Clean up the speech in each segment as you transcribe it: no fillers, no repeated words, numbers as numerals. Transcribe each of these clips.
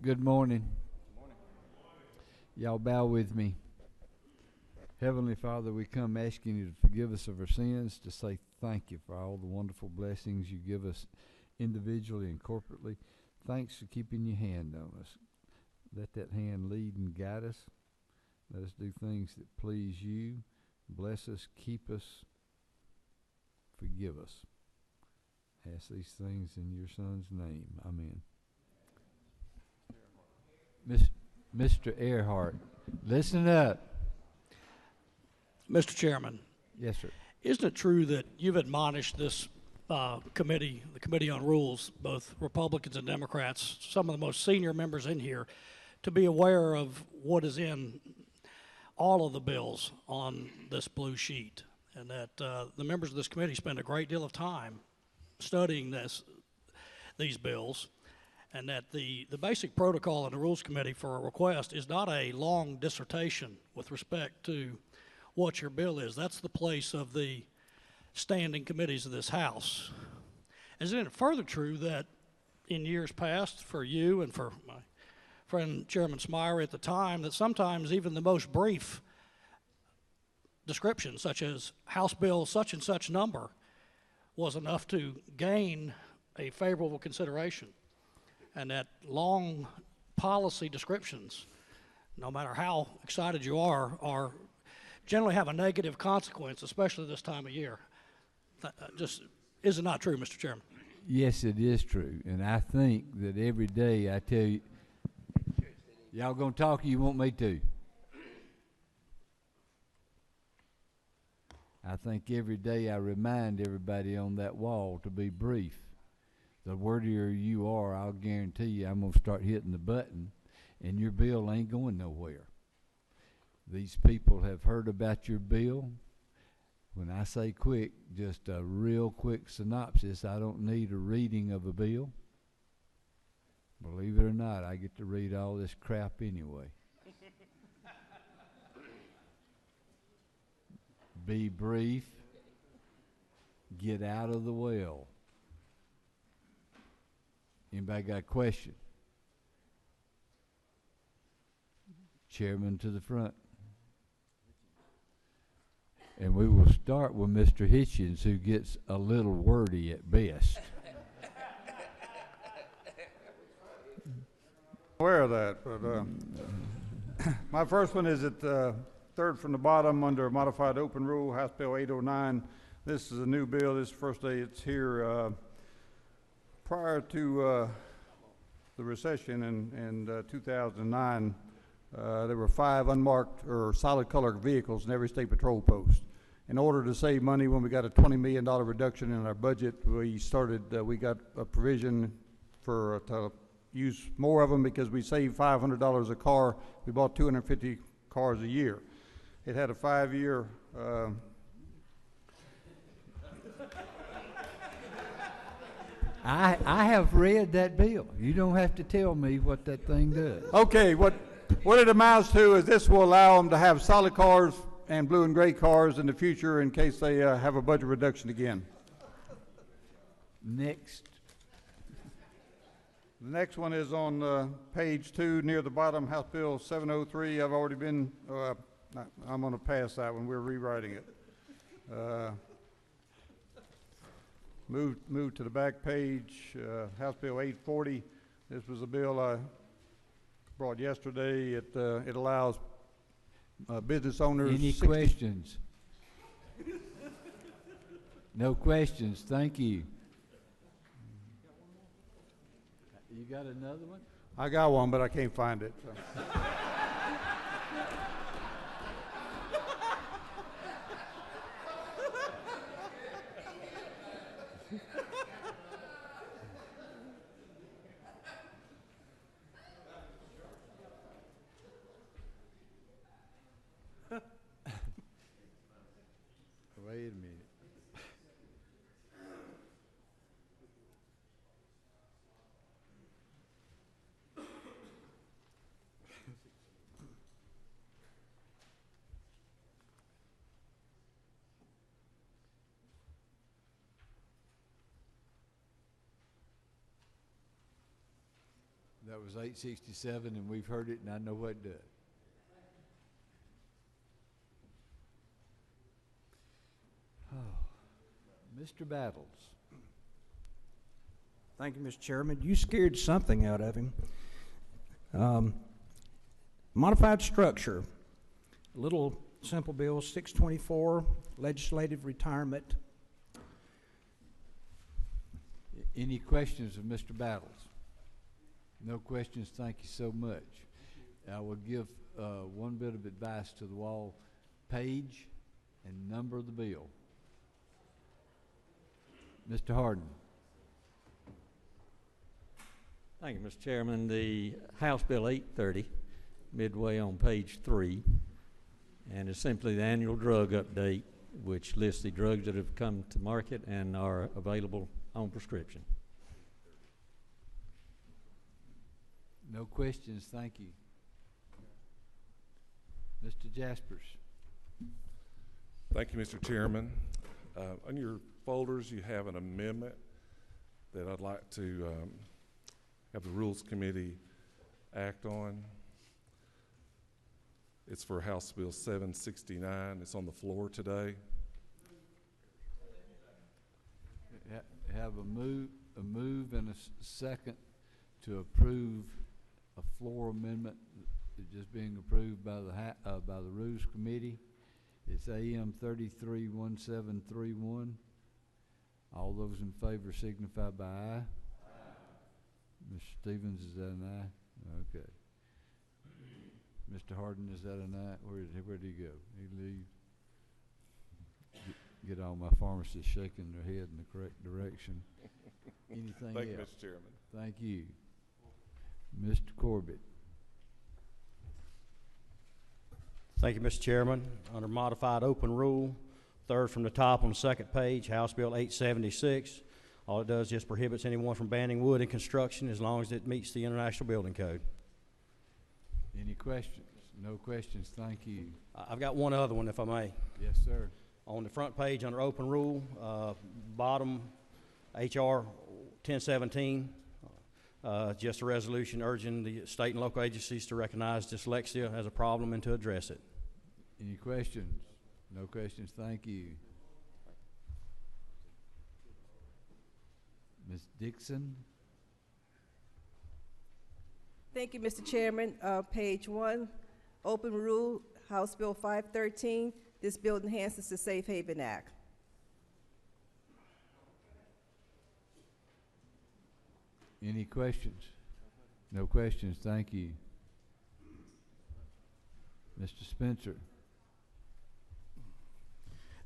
Good morning. Y'all bow with me. Heavenly Father, we come asking you to forgive us of our sins, to say thank you for all the wonderful blessings you give us individually and corporately. Thanks for keeping your hand on us. Let that hand lead and guide us. Let us do things that please you. Bless us, keep us, forgive us. Ask these things in your Son's name. Amen. Mr. Earhart, listen up. Mr. Chairman. Yes, sir. Isn't it true that you've admonished this committee, the Committee on Rules, both Republicans and Democrats, some of the most senior members in here, to be aware of what is in all of the bills on this blue sheet, and that the members of this committee spend a great deal of time studying these bills, and that the basic protocol in the Rules Committee for a request is not a long dissertation with respect to what your bill is. That's the place of the standing committees of this House. Isn't it further true that in years past, for you and for my friend Chairman Smyer at the time, that sometimes even the most brief description, such as House Bill such and such number, was enough to gain a favorable consideration, and that long policy descriptions, no matter how excited you are generally have a negative consequence, especially this time of year. Is it not true, Mr. Chairman? Yes, it is true, and I think that every day I tell you, y'all gonna talk or you want me to? I think every day I remind everybody on that wall to be brief. The wordier you are, I'll guarantee you I'm going to start hitting the button, and your bill ain't going nowhere. These people have heard about your bill. When I say quick, just a real quick synopsis. I don't need a reading of a bill. Believe it or not, I get to read all this crap anyway. Be brief. Get out of the well. Anybody got a question? Chairman to the front. And we will start with Mr. Hitchens, who gets a little wordy at best. Aware of that, but my first one is at third from the bottom under modified open rule, House Bill 809. This is a new bill. This is the first day it's here. Prior to the recession in 2009, there were 5 unmarked or solid color vehicles in every state patrol post. In order to save money, when we got a $20 million reduction in our budget, we got a provision to use more of them because we saved $500 a car. We bought 250 cars a year. It had a 5-year I have read that bill. You don't have to tell me what that thing does. Okay, what it amounts to is this will allow them to have solid cars and blue and gray cars in the future in case they have a budget reduction again. Next. The next one is on page 2 near the bottom, House Bill 703. I've already been, I'm going to pass that one. We're rewriting it. Move to the back page, House Bill 840. This was a bill I brought yesterday. It allows business owners. Any questions? No questions. Thank you. You got another one? I got one, but I can't find it. So. Wait a minute. That was 867, and we've heard it, and I know what it does. Oh, Mr. Battles. Thank you, Mr. Chairman. You scared something out of him. Modified structure, little simple bill, 624, legislative retirement. Any questions of Mr. Battles? No questions, thank you so much. I will give one bit of advice to the wall: page and number of the bill. Mr. Harden. Thank you, Mr. Chairman. The House Bill 830, midway on page 3, and it's simply the annual drug update, which lists the drugs that have come to market and are available on prescription. No questions, thank you. Mr. Jaspers. Thank you, Mr. Chairman. On your folders, you have an amendment that I'd like to have the Rules Committee act on. It's for House Bill 769. It's on the floor today. Have a move and a second to approve a floor amendment just being approved by the Rules Committee. It's AM 331731. All those in favor signify by aye. Mr. Stevens, is that an aye? Okay. Mr. Harden, is that an aye? Where did he go? He leave? Get all my pharmacists shaking their head in the correct direction. Anything Thank you, else? Mr. Chairman. Thank you. Mr. Corbett. Thank you, Mr. Chairman. Under modified open rule, third from the top on the second page, House Bill 876. All it does is prohibits anyone from banning wood in construction as long as it meets the International Building Code. Any questions? No questions, thank you. I've got one other one, if I may. Yes, sir. On the front page under open rule, bottom HR 1017, just a resolution urging the state and local agencies to recognize dyslexia as a problem and to address it. Any questions? No questions, thank you. Ms. Dixon? Thank you, Mr. Chairman. Page 1, open rule, House Bill 513. This bill enhances the Safe Haven Act. Any questions? No questions, thank you. Mr. Spencer?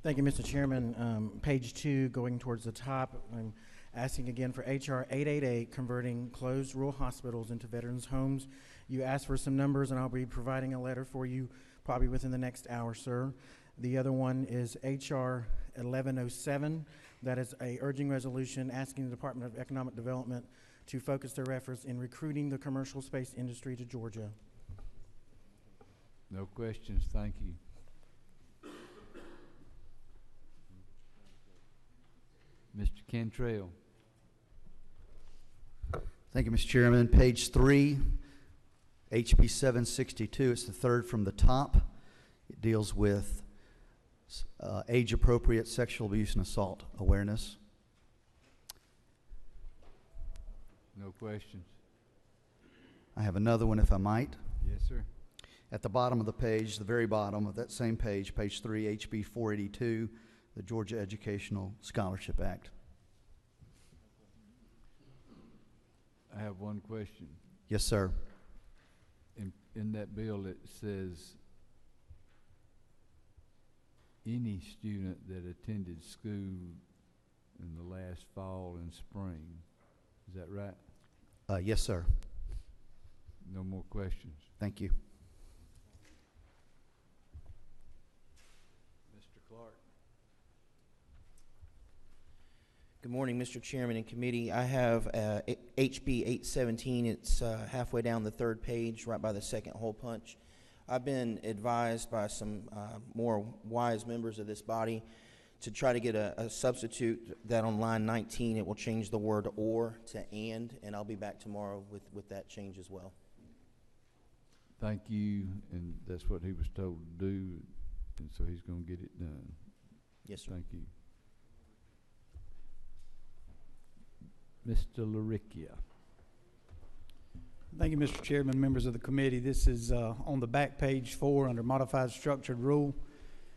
Thank you, Mr. Chairman. Page 2, going towards the top, I'm asking again for HR 888, converting closed rural hospitals into veterans' homes. You asked for some numbers, and I'll be providing a letter for you probably within the next hour, sir. The other one is HR 1107. That is a urging resolution asking the Department of Economic Development to focus their efforts in recruiting the commercial space industry to Georgia. No questions, thank you. Mr. Cantrell? Thank you, Mr. Chairman. Page 3, HB 762. It's the third from the top. It deals with age-appropriate sexual abuse and assault awareness. No questions. I have another one, if I might. Yes, sir. At the bottom of the page, the very bottom of that same page, page 3, HB 482, the Georgia Educational Scholarship Act. I have one question. Yes, sir. In that bill, it says any student that attended school in the last fall and spring. Is that right? Yes, sir. No more questions. Thank you. Mr. Clark. Good morning, Mr. Chairman and committee. I have HB 817. It's halfway down the third page, right by the second hole punch. I've been advised by some more wise members of this body to try to get a substitute that on line 19, it will change the word or to and I'll be back tomorrow with that change as well. Thank you, and that's what he was told to do, and so he's gonna get it done. Yes, sir. Thank you. Mr. LaRicchia. Thank you, Mr. Chairman, members of the committee. This is on the back page 4 under modified structured rule.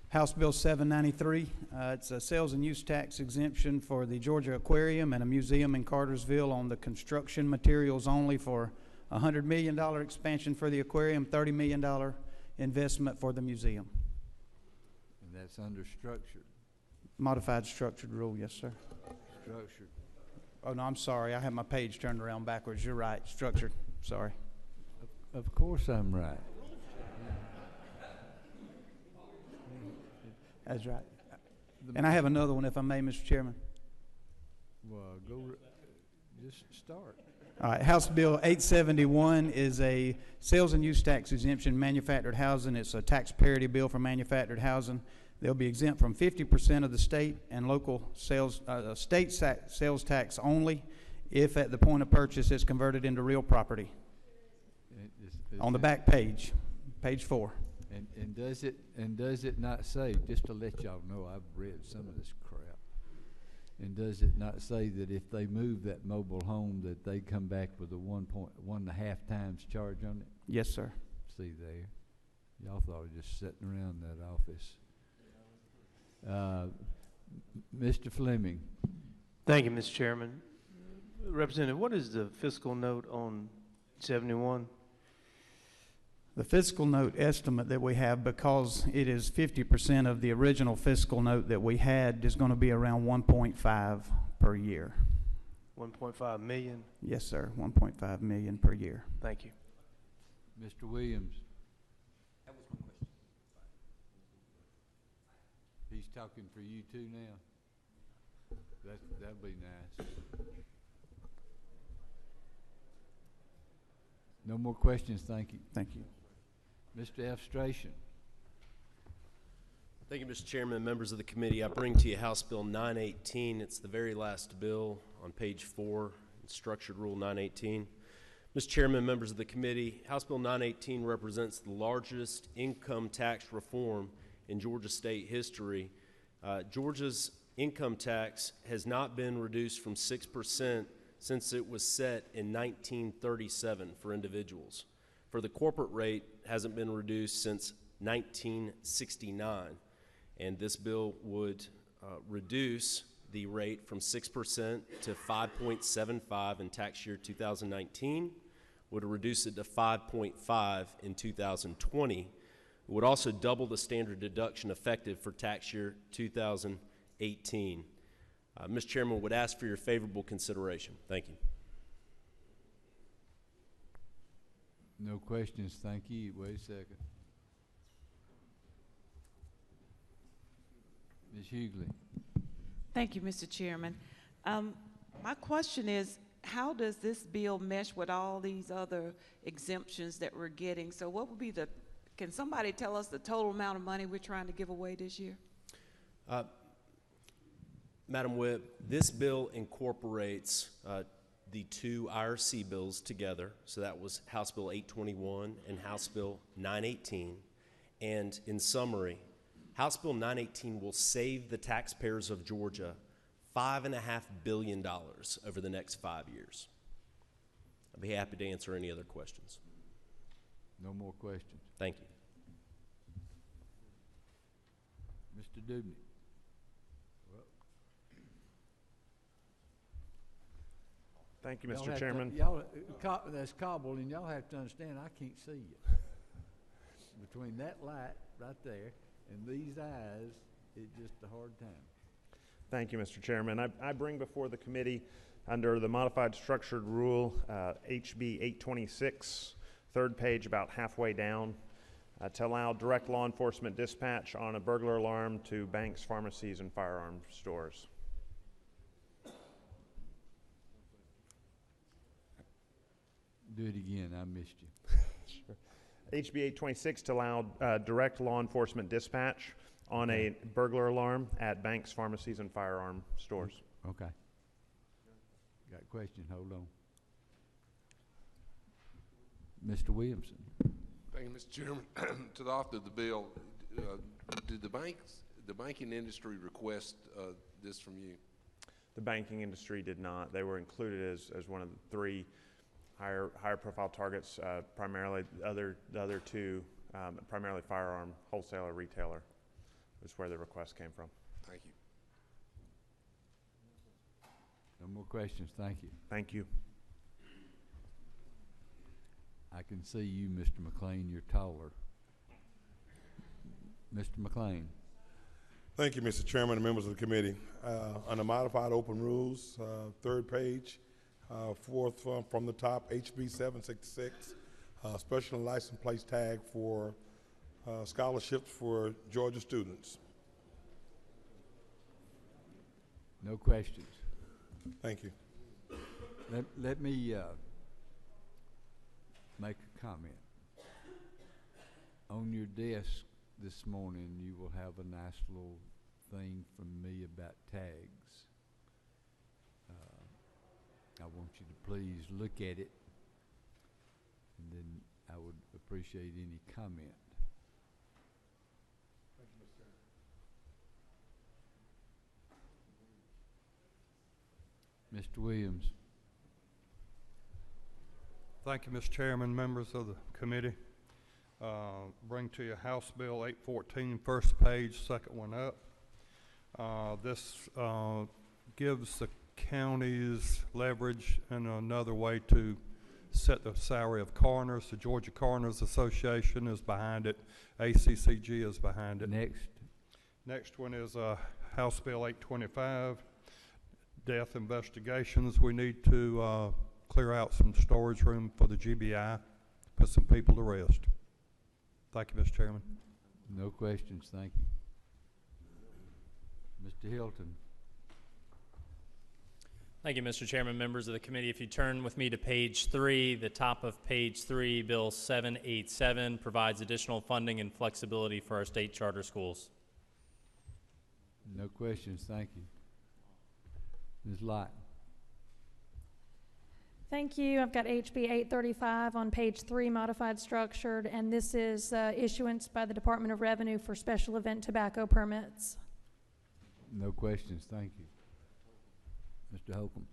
House Bill 793. It's a sales and use tax exemption for the Georgia Aquarium and a museum in Cartersville on the construction materials only for a $100 million expansion for the aquarium, $30 million investment for the museum. And that's under structured. Modified structured rule, yes, sir. Structured. Oh, no, I'm sorry. I have my page turned around backwards. You're right. Structured. Sorry. Of course I'm right. That's right. And I have another one, if I may, Mr. Chairman. Well, just start. All right, House Bill 871 is a sales and use tax exemption manufactured housing. It's a tax parity bill for manufactured housing. They'll be exempt from 50% of the state and local sales, sales tax only if at the point of purchase it's converted into real property. On the back page, page 4. And does it not say, just to let y'all know, I've read some of this crap, and does it not say that if they move that mobile home that they come back with a 1.5 times charge on it? Yes, sir. See there, y'all thought it was just sitting around that office. Mr. Fleming. Thank you, Mr. Chairman. Representative, what is the fiscal note on 71? The fiscal note estimate that we have, because it is 50% of the original fiscal note that we had, is going to be around 1.5 per year. 1.5 million? Yes, sir. 1.5 million per year. Thank you. Mr. Williams. That was my question. He's talking for you too now. That'd be nice. No more questions, thank you. Thank you. Mr. Elstration. Thank you, Mr. Chairman, members of the committee. I bring to you House Bill 918. It's the very last bill on page 4, Structured Rule 918. Mr. Chairman, members of the committee, House Bill 918 represents the largest income tax reform in Georgia state history. Georgia's income tax has not been reduced from 6% since it was set in 1937 for individuals. For the corporate rate, hasn't been reduced since 1969. And this bill would reduce the rate from 6% to 5.75 in tax year 2019, would reduce it to 5.5 in 2020. It would also double the standard deduction effective for tax year 2018. Mr. Chairman, would ask for your favorable consideration. Thank you. No questions, thank you. Wait a second. Ms. Hughley. Thank you, Mr. Chairman. My question is, how does this bill mesh with all these other exemptions that we're getting? So what would be can somebody tell us the total amount of money we're trying to give away this year? Madam Whip, this bill incorporates the two IRC bills together. So that was House Bill 821 and House Bill 918. And in summary, House Bill 918 will save the taxpayers of Georgia $5.5 billion over the next 5 years. I'd be happy to answer any other questions. No more questions. Thank you. Mr. Dubney. Thank you, Mr. Chairman. That's cobbled, and y'all have to understand, I can't see you. Between that light right there and these eyes, it's just a hard time. Thank you, Mr. Chairman. I bring before the committee, under the modified structured rule, HB 826, third page about halfway down, to allow direct law enforcement dispatch on a burglar alarm to banks, pharmacies, and firearms stores. Do it again, I missed you. Sure. HB 826 to allow direct law enforcement dispatch on a burglar alarm at banks, pharmacies, and firearm stores. Okay. Got a question, hold on. Mr. Williamson. Thank you, Mr. Chairman. To the author of the bill, did the banking industry request this from you? The banking industry did not. They were included as one of the three higher profile targets, primarily the other two, primarily firearm wholesaler, retailer, is where the request came from. Thank you. No more questions, thank you. Thank you. I can see you, Mr. McLean, you're taller. Mr. McLean. Thank you, Mr. Chairman and members of the committee. Under modified open rules, third page, fourth from the top, HB 766, special license plate tag for scholarships for Georgia students. No questions. Thank you. Let me make a comment. On your desk this morning, you will have a nice little thing from me about tags. I want you to please look at it, and then I would appreciate any comment. Thank you, Mr. Mr. Williams. Thank you, Mr. Chairman, members of the committee. Bring to you House Bill 814, first page, second one up. This gives the counties leverage and another way to set the salary of coroners. The Georgia Coroners Association is behind it. ACCG is behind it. Next one is House Bill 825, death investigations. We need to clear out some storage room for the GBI, put some people to rest. Thank you, Mr. Chairman. No questions, thank you. Mr. Hilton. Thank you, Mr. Chairman, members of the committee. If you turn with me to page 3, the top of page 3, Bill 787 provides additional funding and flexibility for our state charter schools. No questions, thank you. Ms. Lott. Thank you. I've got HB 835 on page 3, modified structured, and this is issuance by the Department of Revenue for special event tobacco permits. No questions, thank you. Mr. Holcomb.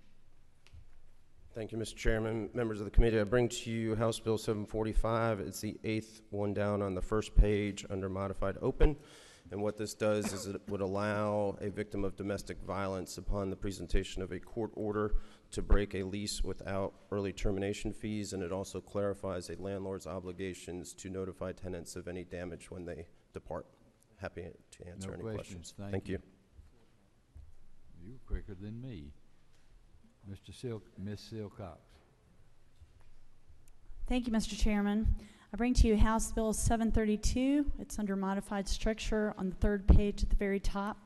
Thank you, Mr. Chairman. Members of the committee, I bring to you House Bill 745. It's the 8th one down on the first page under modified open. And what this does is it would allow a victim of domestic violence upon the presentation of a court order to break a lease without early termination fees, and it also clarifies a landlord's obligations to notify tenants of any damage when they depart. Happy to answer any questions. Thank you. You were quicker than me. Ms. Silcox. Thank you, Mr. Chairman. I bring to you House Bill 732. It's under modified structure on the third page at the very top.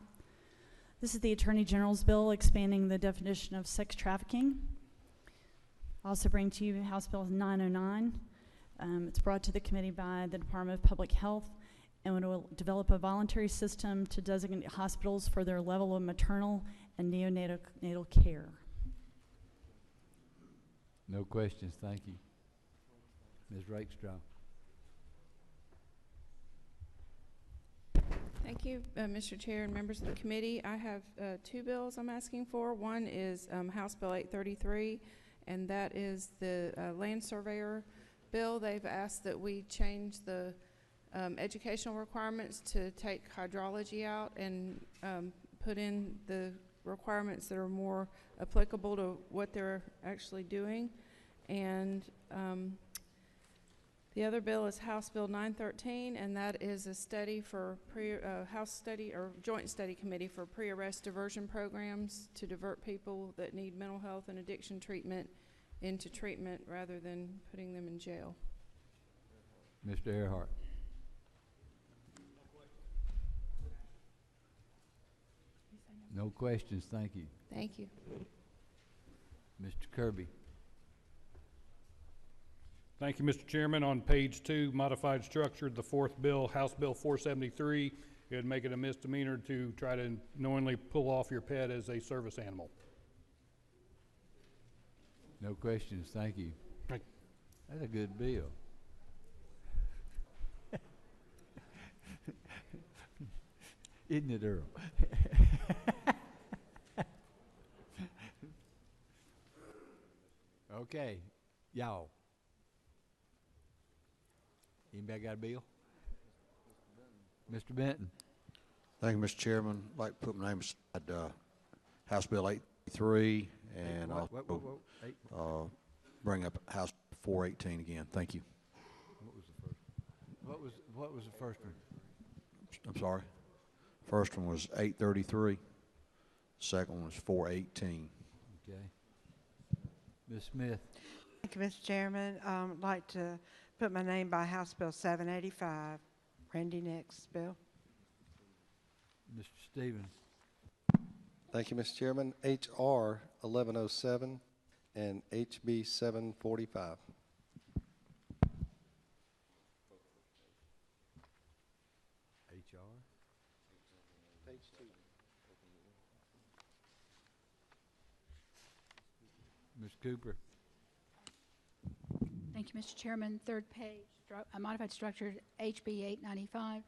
This is the Attorney General's bill expanding the definition of sex trafficking. I also bring to you House Bill 909. It's brought to the committee by the Department of Public Health, and it will develop a voluntary system to designate hospitals for their level of maternal and neonatal care. No questions, thank you. Ms. Rakestraw. Thank you, Mr. Chair and members of the committee. I have two bills I'm asking for. One is House Bill 833, and that is the land surveyor bill. They've asked that we change the educational requirements to take hydrology out and put in the requirements that are more applicable to what they're actually doing. And the other bill is House Bill 913, and that is a study for House study or joint study committee for pre-arrest diversion programs to divert people that need mental health and addiction treatment into treatment rather than putting them in jail. Mr. Earhart. No questions, thank you. Thank you. Mr. Kirby. Thank you, Mr. Chairman. On page 2, modified structure, the fourth bill, House Bill 473, it'd make it a misdemeanor to try to knowingly pull off your pet as a service animal. No questions, thank you. Right. That's a good bill. Isn't it, Earl? Okay, y'all. Anybody got a bill? Mr. Benton. Thank you, Mr. Chairman. I'd like to put my name beside House Bill 883 and bring up House 418 again. Thank you. What was the first? What was the first one? I'm sorry. First one was 833. Second one was 418. Okay. Ms. Smith. Thank you, Mr. Chairman. I'd like to put my name by House Bill 785. Randy next bill. Mr. Stevens. Thank you, Mr. Chairman. H.R. 1107 and H.B. 745. H.R. Page 2. Ms. Cooper. Thank you, Mr. Chairman. Third page, modified structure, HB 895.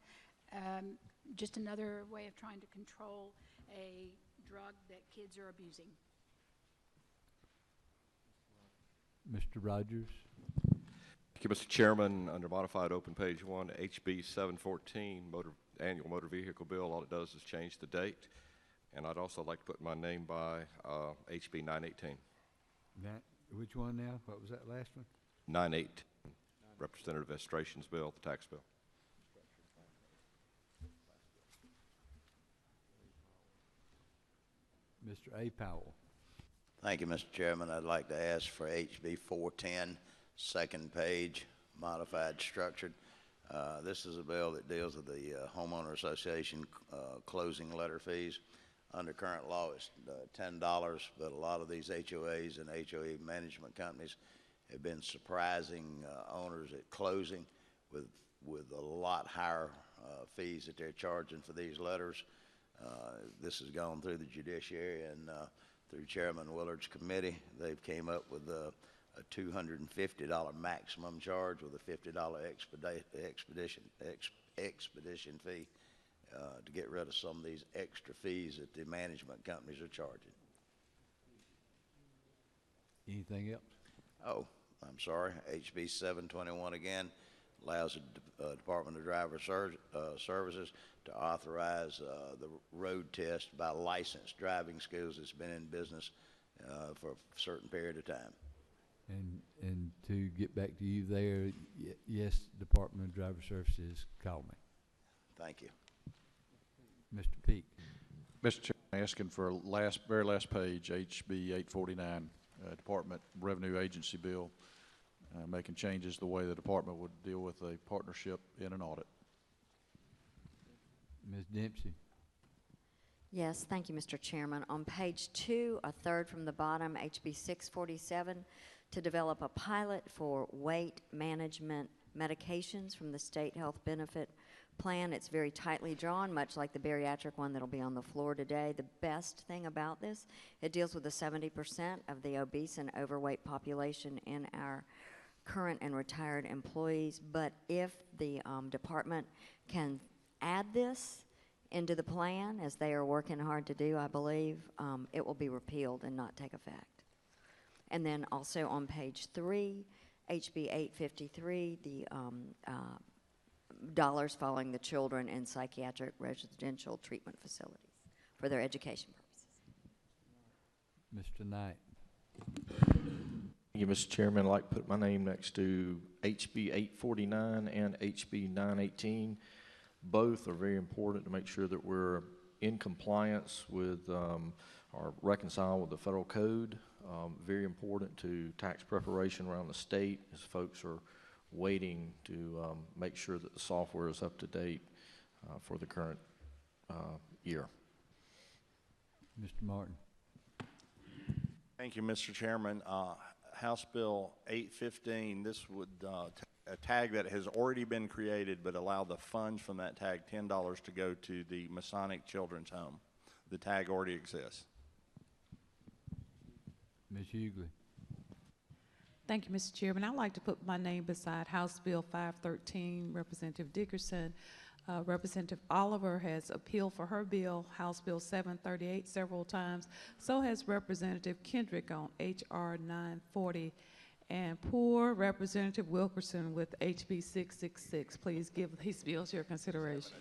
Just another way of trying to control a drug that kids are abusing. Mr. Rogers. Thank you, Mr. Chairman. Under modified open page 1, HB 714, annual motor vehicle bill, all it does is change the date. And I'd also like to put my name by HB 918. Which one now? What was that last one? 918, Representative Estration's bill, the tax bill. Mr. A. Powell. Thank you, Mr. Chairman. I'd like to ask for HB 410, second page, modified structured. This is a bill that deals with the homeowner association closing letter fees. Under current law, it's $10, but a lot of these HOAs and HOA management companies have been surprising owners at closing with a lot higher fees that they're charging for these letters. This has gone through the judiciary and through Chairman Willard's committee. They've came up with a $250 maximum charge with a $50 expedition fee to get rid of some of these extra fees that the management companies are charging. Anything else? Oh, I'm sorry. HB 721 again allows the Department of Driver Services to authorize the road test by licensed driving schools that's been in business for a certain period of time. And to get back to you there, yes, Department of Driver Services, call me. Thank you. Mr. Peake. Mr. Chairman, asking for very last page, HB 849, Department Revenue Agency bill, making changes the way the department would deal with a partnership in an audit. Ms. Dempsey. Yes, thank you, Mr. Chairman. On page 2, a third from the bottom, HB 647, to develop a pilot for weight management medications from the state health benefit plan. It's very tightly drawn, much like the bariatric one that'll be on the floor today. The best thing about this, it deals with the 70% of the obese and overweight population in our current and retired employees. But if the department can add this into the plan, as they are working hard to do, I believe, it will be repealed and not take effect. And then also on page 3, HB 853, the dollars following the children in psychiatric residential treatment facilities for their education purposes. Mr. Knight. Thank you, Mr. Chairman. I'd like to put my name next to HB 849 and HB 918. Both are very important to make sure that we're in compliance with or reconcile with the federal code. Very important to tax preparation around the state as folks are waiting to make sure that the software is up to date for the current year. Mr. Martin. Thank you, Mr. Chairman. House Bill 815, this would a tag that has already been created, but allow the funds from that tag, $10, to go to the Masonic Children's Home. The tag already exists. Ms. Hughley. Thank you, Mr. Chairman. I'd like to put my name beside House Bill 513, Representative Dickerson. Representative Oliver has appealed for her bill, House Bill 738, several times. So has Representative Kendrick on H.R. 940. And poor Representative Wilkerson with HB 666. Please give these bills your consideration.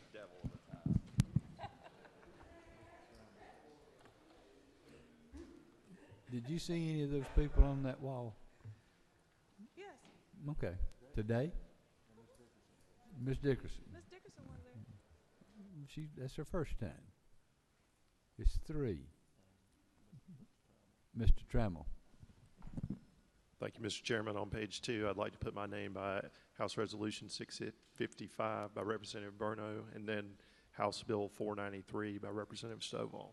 Did you see any of those people on that wall? Yes. Okay. Today? Ms. Dickerson. Ms. Dickerson was there. That's her first time. It's 3. Mr. Trammell. Thank you, Mr. Chairman. On page 2, I'd like to put my name by House Resolution 655 by Representative Burno, and then House Bill 493 by Representative Stovall.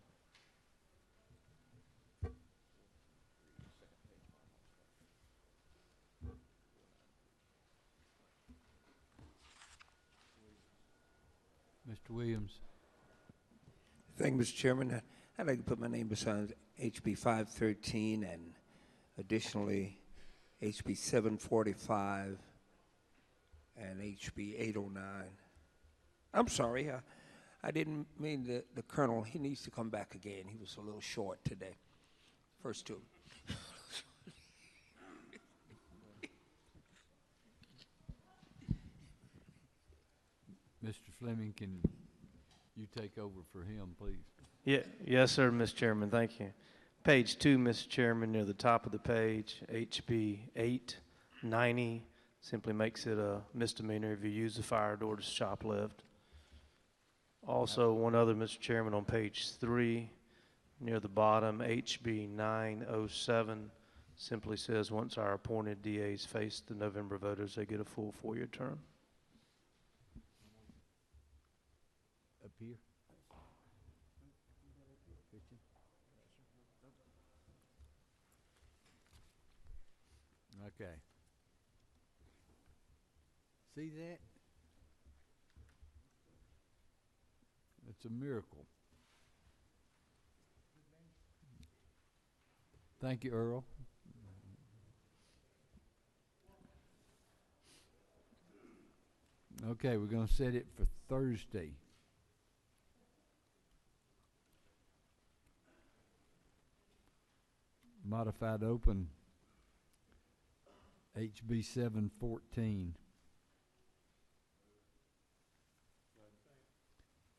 Mr. Williams. Thank you, Mr. Chairman. I'd like to put my name beside HB 513 and additionally HB 745 and HB 809. I'm sorry, I didn't mean the colonel. He needs to come back again. He was a little short today. First 2. Mr. Fleming, can you take over for him, please? Yes, sir, Mr. Chairman. Thank you. Page 2, Mr. Chairman, near the top of the page, HB 890 simply makes it a misdemeanor if you use the fire door to shoplift. Also, one other, Mr. Chairman, on page 3, near the bottom, HB 907 simply says once our appointed DAs face the November voters, they get a full 4-year term. Up here. Okay. See that? It's a miracle. Thank you, Earl. Okay, we're going to set it for Thursday. Modified open HB 714.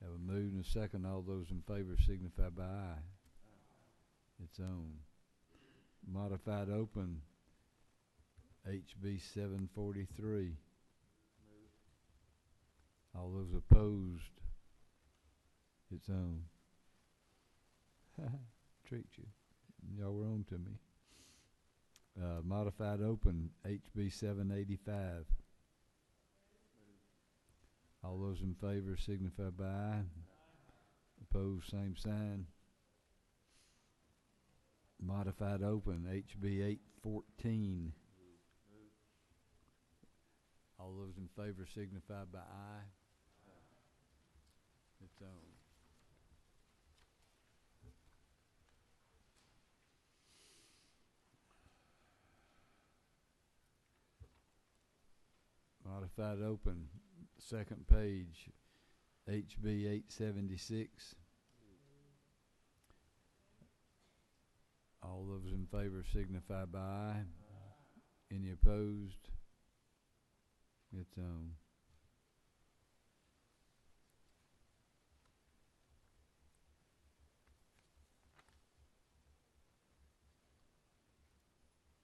Have a move and a second. All those in favor signify by aye. It's on. Modified open HB 743. All those opposed, it's on. Tricked you. Y'all were on to me. Modified open HB 785. All those in favor signify by aye. Opposed, same sign. Modified open HB 814. All those in favor signify by aye. It's on. Modified open, second page, HB 876. All those in favor signify by aye. Any opposed? It's on.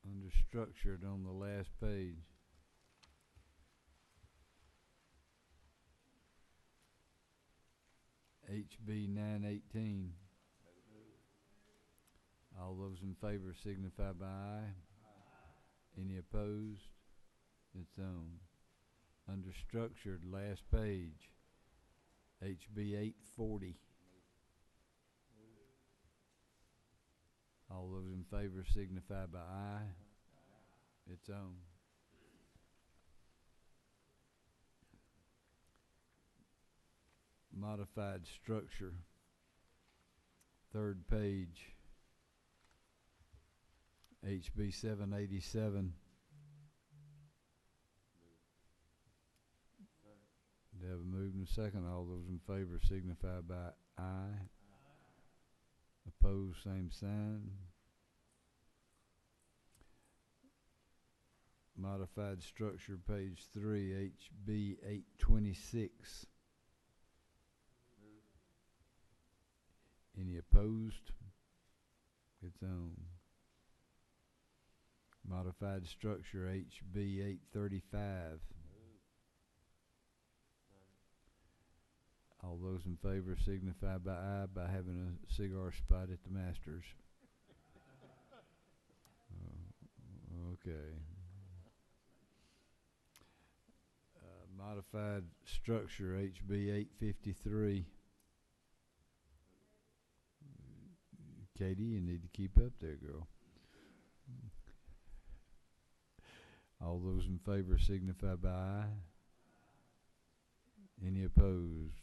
Under structured on the last page. HB 918. All those in favor signify by aye. Any opposed? It's on. Under structured, last page, HB 840. All those in favor signify by aye. It's on. modified structure, third page, HB 787. They have a move and a second. All those in favor signify by aye. Opposed, same sign. Modified structure, page 3, HB 826. Any opposed? It's on. Modified structure, HB 835. All those in favor signify by aye by having a cigar spot at the Masters. Okay. Modified structure, HB 853. Katie, you need to keep up there, girl. All those in favor signify by aye. Any opposed?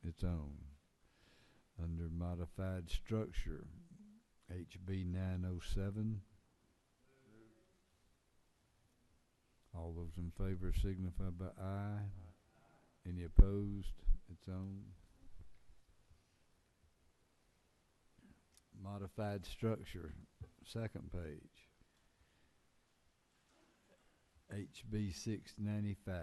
It's on. Under modified structure, HB 907. All those in favor signify by aye. Any opposed? It's on. Modified structure, second page, HB 695.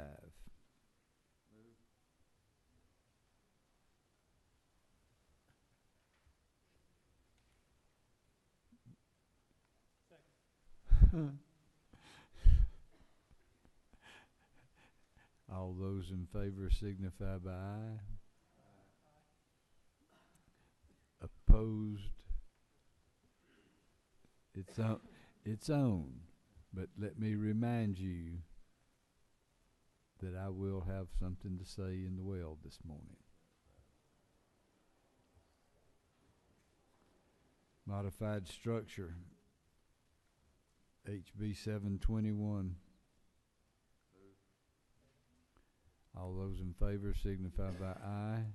All those in favor signify by aye. Opposed? It's on. But let me remind you that I will have something to say in the well this morning. Modified structure, HB 721. All those in favor signify by aye.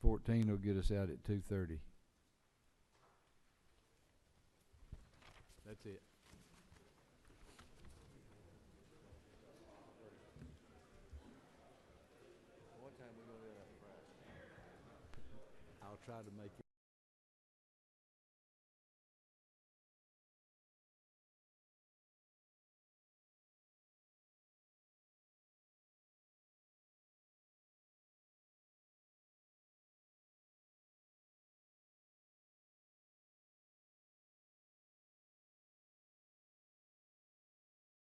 14 will get us out at 2:30. That's it. What time we gonna get up? I'll try to make it.